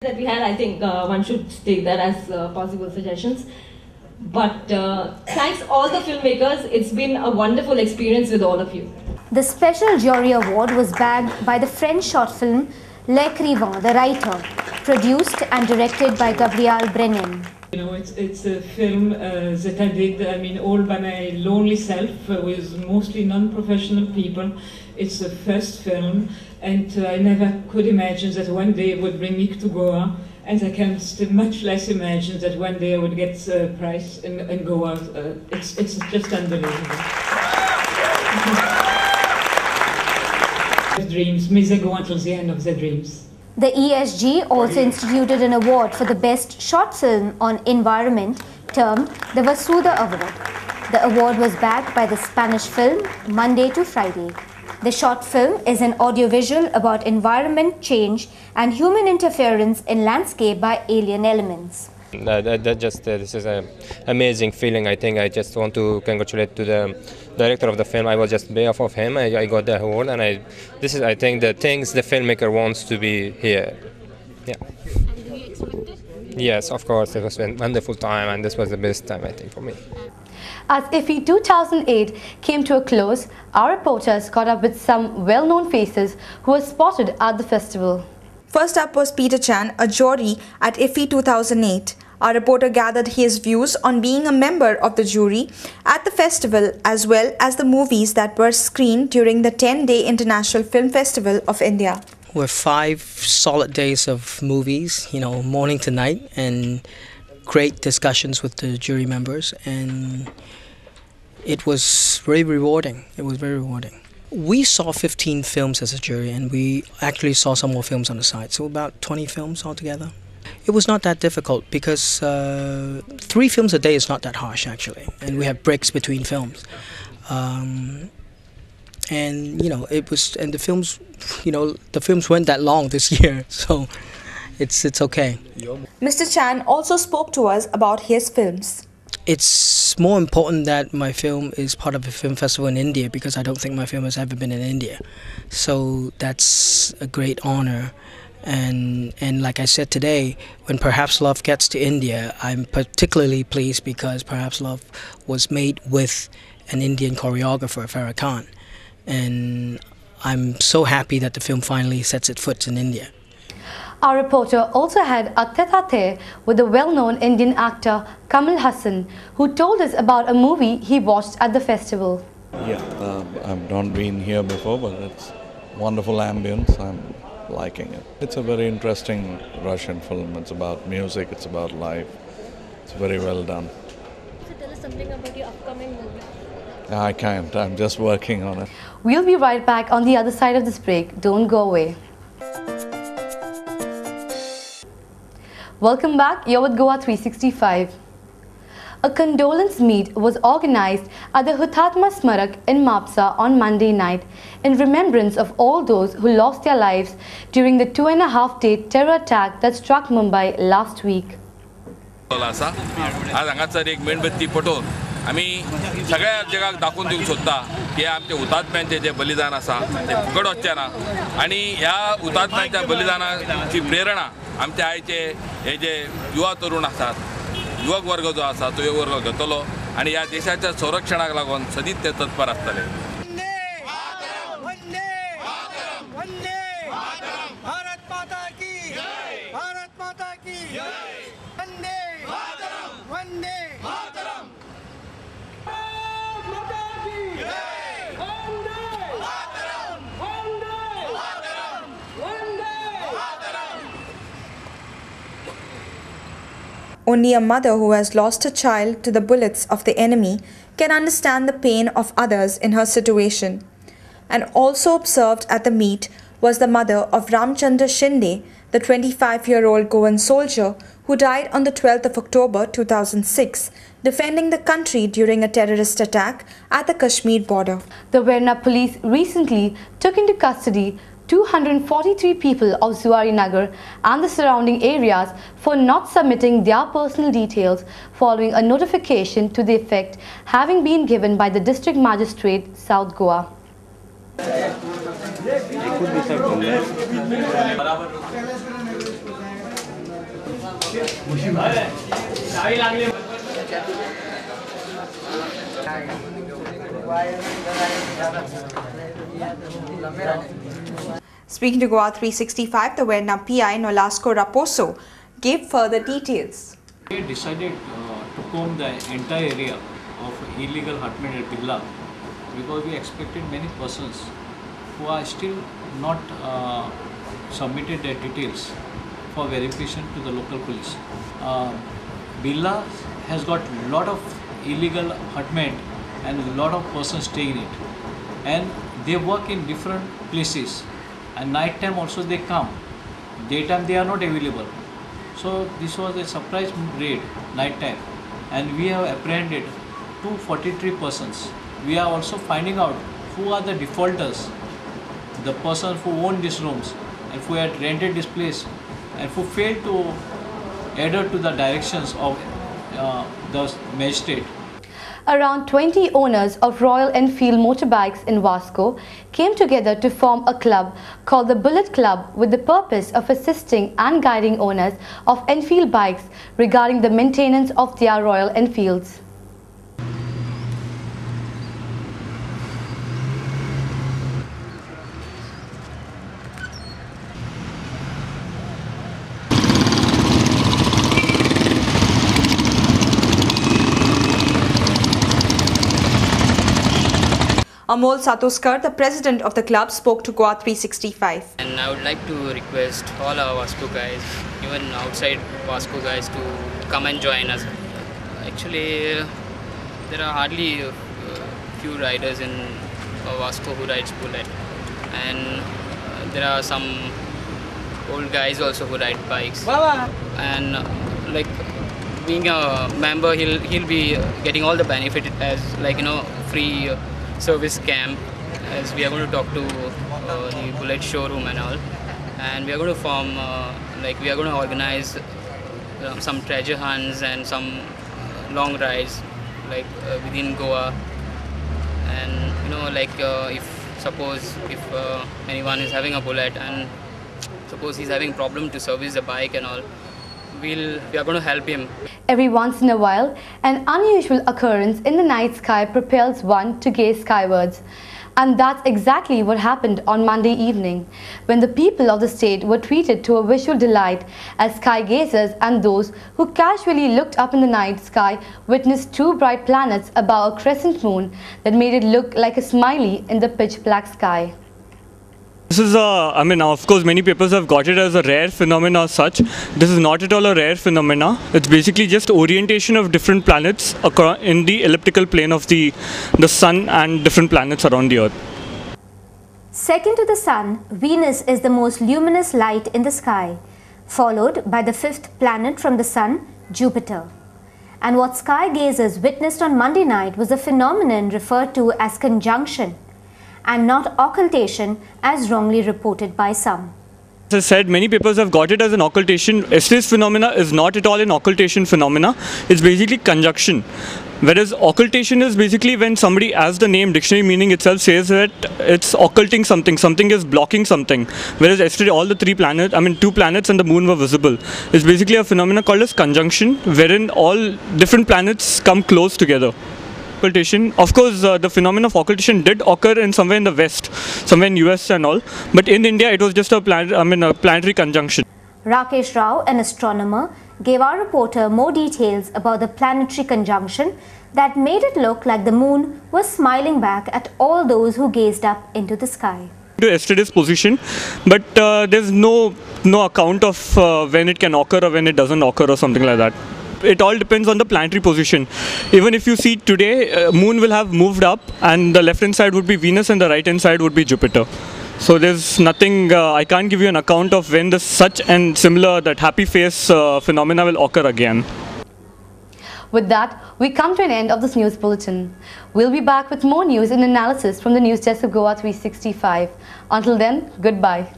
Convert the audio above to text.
that we had, I think one should take that as possible suggestions. But thanks all the filmmakers, it's been a wonderful experience with all of you. The special jury award was bagged by the French short film L'Écrivain, the writer, produced and directed by Gabriel Brennan. You know, it's a film that I did, all by my lonely self with mostly non-professional people. It's the first film, and I never could imagine that one day it would bring me to Goa, and I can still much less imagine that one day I would get a prize in Goa. It's just unbelievable. Dreams, may they go until the end of their dreams. The ESG also instituted an award for the best short film on environment termed the Vasuda Award. The award was backed by the Spanish film Monday to Friday. The short film is an audiovisual about environment change and human interference in landscape by alien elements. This is an amazing feeling. I think I just want to congratulate to the director of the film. I was just behalf of him. I got the award, and this is, I think, the things the filmmaker wants to be here. Yeah. And do you expect it? Yes, of course. It was a wonderful time, and this was the best time, I think, for me. As IFFI 2008 came to a close, our reporters caught up with some well-known faces who were spotted at the festival. First up was Peter Chan, a jury at IFFI 2008. Our reporter gathered his views on being a member of the jury at the festival, as well as the movies that were screened during the 10-day International Film Festival of India. We're 5 solid days of movies, morning to night, and great discussions with the jury members, and it was very rewarding. It was very rewarding. We saw 15 films as a jury, and we actually saw some more films on the side, so about 20 films altogether. It was not that difficult because 3 films a day is not that harsh, actually, and we have breaks between films. And the films weren't that long this year, so it's okay. Mr. Chan also spoke to us about his films. It's more important that my film is part of a film festival in India, because I don't think my film has ever been in India. So that's a great honor. And like I said today, when Perhaps Love gets to India, I'm particularly pleased because Perhaps Love was made with an Indian choreographer, Farah Khan. And I'm so happy that the film finally sets its foot in India. Our reporter also had a tete-a-tete with the well-known Indian actor Kamal Hassan, who told us about a movie he watched at the festival. Yeah, I've not been here before, but it's wonderful ambience. I'm liking it. It's a very interesting Russian film. It's about music, it's about life. It's very well done. So tell us something about your upcoming movie. I can't. I'm just working on it. We'll be right back on the other side of this break. Don't go away. Welcome back, you're with Goa365. A condolence meet was organized at the Hutatma Smarak in Mapsa on Monday night in remembrance of all those who lost their lives during the 2.5-day terror attack that struck Mumbai last week. आम्ही सगळ्या जगाक दाखवून दिवंक सोदता की आमचे हुतात्म्यांचे जे बलिदान आसा ते फुकट वचचें ना आनी ह्या हुतात्म्यांच्या बलिदानाची प्रेरणा आमचे आयचे हे जे युवा तरुण आसात युवक वर्ग जो आसा तो युवक वर्ग घेतलो आनी ह्या देशाच्या संरक्षणाक लागून सदीच ते तत्पर आसतले. Only a mother who has lost her child to the bullets of the enemy can understand the pain of others in her situation. And also observed at the meet was the mother of Ramchandra Shinde, the 25-year-old Goan soldier who died on the 12th of October 2006, defending the country during a terrorist attack at the Kashmir border. The Verna police recently took into custody 243 people of Zuari Nagar and the surrounding areas for not submitting their personal details following a notification to the effect having been given by the District Magistrate, South Goa. Speaking to Goa365, the Verna PI Nolasco Raposo gave further details. We decided to comb the entire area of illegal hutment at Billa because we expected many persons who are still not submitted their details for verification to the local police. Billa has got a lot of illegal hutment and a lot of persons staying in it, and they work in different places, and night time also they come, daytime they are not available. So this was a surprise raid night time, and we have apprehended 243 persons. We are also finding out who are the defaulters, the persons who own these rooms and who had rented this place and who failed to adhere to the directions of the magistrate. Around 20 owners of Royal Enfield motorbikes in Vasco came together to form a club called the Bullet Club with the purpose of assisting and guiding owners of Enfield bikes regarding the maintenance of their Royal Enfields. Amol Satoskar, the president of the club, spoke to Goa365. And I would like to request all our Vasco guys, even outside Vasco guys, to come and join us. Actually, there are hardly few riders in Vasco who rides Bullet, and there are some old guys also who ride bikes. And like being a member, he'll be getting all the benefit as, like, you know, free service camp, as we are going to talk to the Bullet showroom and all, and we are going to form like we are going to organize some treasure hunts and some long rides, like within Goa. And you know, like if anyone is having a Bullet and suppose he's having problem to service the bike and all, we are going to help him. Every once in a while, an unusual occurrence in the night sky propels one to gaze skywards. And that's exactly what happened on Monday evening, when the people of the state were treated to a visual delight as sky gazers and those who casually looked up in the night sky witnessed two bright planets above a crescent moon that made it look like a smiley in the pitch black sky. This is I mean, of course, many papers have got it as a rare phenomena as such. This is not at all a rare phenomena. It's basically just orientation of different planets in the elliptical plane of the sun and different planets around the Earth. Second to the sun, Venus is the most luminous light in the sky, followed by the fifth planet from the sun, Jupiter. And what sky gazers witnessed on Monday night was a phenomenon referred to as conjunction, and not occultation as wrongly reported by some. As I said, many papers have got it as an occultation. Yesterday's phenomena is not at all an occultation phenomena. It's basically conjunction. Whereas occultation is basically when somebody, as the name dictionary meaning itself says, that it's occulting something, something is blocking something. Whereas yesterday all the two planets and the moon were visible. It's basically a phenomena called as conjunction, wherein all different planets come close together. Occultation. Of course, the phenomenon of occultation did occur in somewhere in the West, somewhere in US and all, but in India it was just a planetary conjunction. Rakesh Rao, an astronomer, gave our reporter more details about the planetary conjunction that made it look like the moon was smiling back at all those who gazed up into the sky. To yesterday's position, but there's no account of when it can occur or when it doesn't occur or something like that. It all depends on the planetary position. Even if you see today, moon will have moved up and the left hand side would be Venus and the right hand side would be Jupiter. So there's nothing, I can't give you an account of when such and similar, that happy face phenomena will occur again. With that, we come to an end of this news bulletin. We'll be back with more news and analysis from the news desk of Goa365. Until then, goodbye.